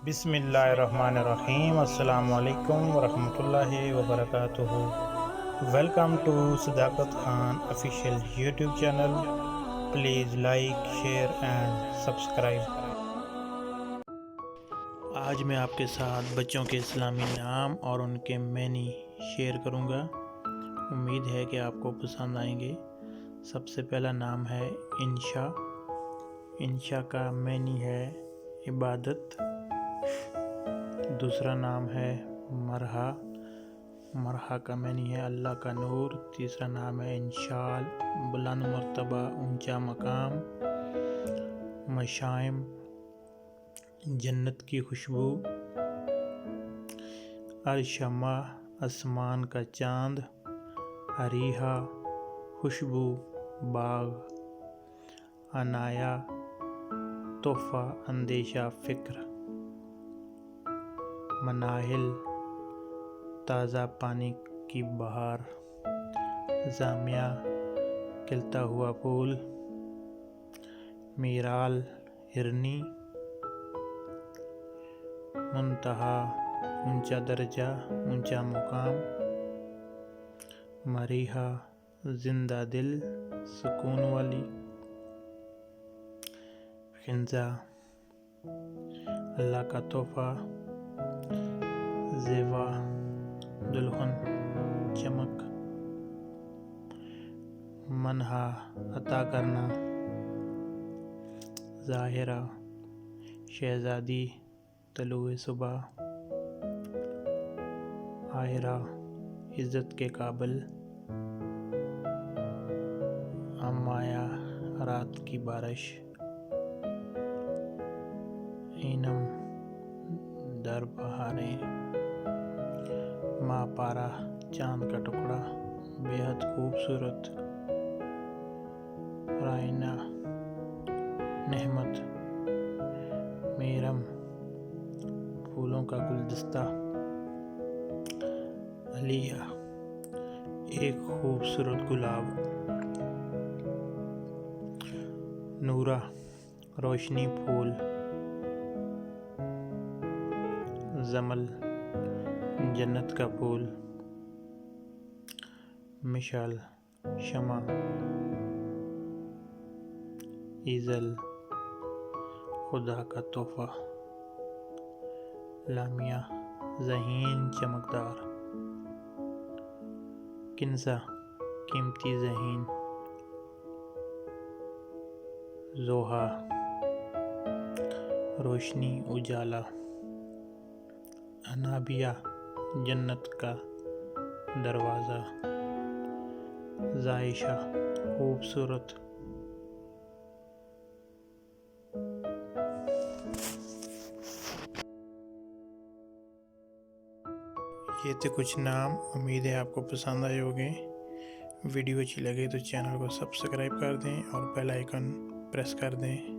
بسم اللہ الرحمن الرحیم۔ السلام علیکم ورحمۃ اللہ وبرکاتہ۔ ویلکم ٹو صداقت Khan official YouTube channel. Please like, share and subscribe. آج میں آپ کے ساتھ بچوں کے اسلامی نام اور ان کے معنی شیئر کروں گا۔ امید ہے کہ آپ کو پسند آئیں گے۔ سب سے پہلا نام ہے انشا۔ انشا کا معنی ہے عبادت۔ دوسرا نام ہے مرحا۔ مرحا کا معنی ہے اللہ کا نور۔ تیسرا نام ہے انشال، بلند مرتبہ، اونچا مقام۔ مشائم، جنت کی خوشبو۔ ارشمہ، آسمان کا چاند۔ اریحہ، خوشبو، باغ۔ عنایا، تحفہ، اندیشہ، فکر۔ مناہل، تازہ پانی کی بہار۔ زامیہ، کھلتا ہوا پھول۔ میرال، ہرنی۔ منتہا، اونچا درجہ، اونچا مقام۔ مریحہ، زندہ دل، سکون والی۔ خنزہ، اللہ کا تحفہ۔ زیوا، دلہن، چمک۔ منحا، عطا کرنا۔ ظاہرہ، شہزادی، طلوع صبح۔ عاہرہ، عزت کے قابل۔ عمایہ، رات کی بارش۔ اینم، در بہاریں۔ ماہ پارہ، چاند کا ٹکڑا، بے حد خوبصورت۔ رائنا، نعمت۔ میرم، پھولوں کا گلدستہ۔ علیہ، ایک خوبصورت گلاب۔ نورہ، روشنی، پھول۔ زمل، جنت کا پھول۔ مشعل، شمع۔ ایزل، خدا کا تحفہ۔ لامیہ، ذہین، چمکدار۔ کنزہ، قیمتی ذہین۔ زوحا، روشنی، اجالا۔ انابیہ، جنت کا دروازہ۔ زائشہ، خوبصورت۔ یہ تھے کچھ نام۔ امید ہے آپ کو پسند آئے ہوں گے۔ ویڈیو اچھی لگے تو چینل کو سبسکرائب کر دیں اور بیل آئیکن پریس کر دیں۔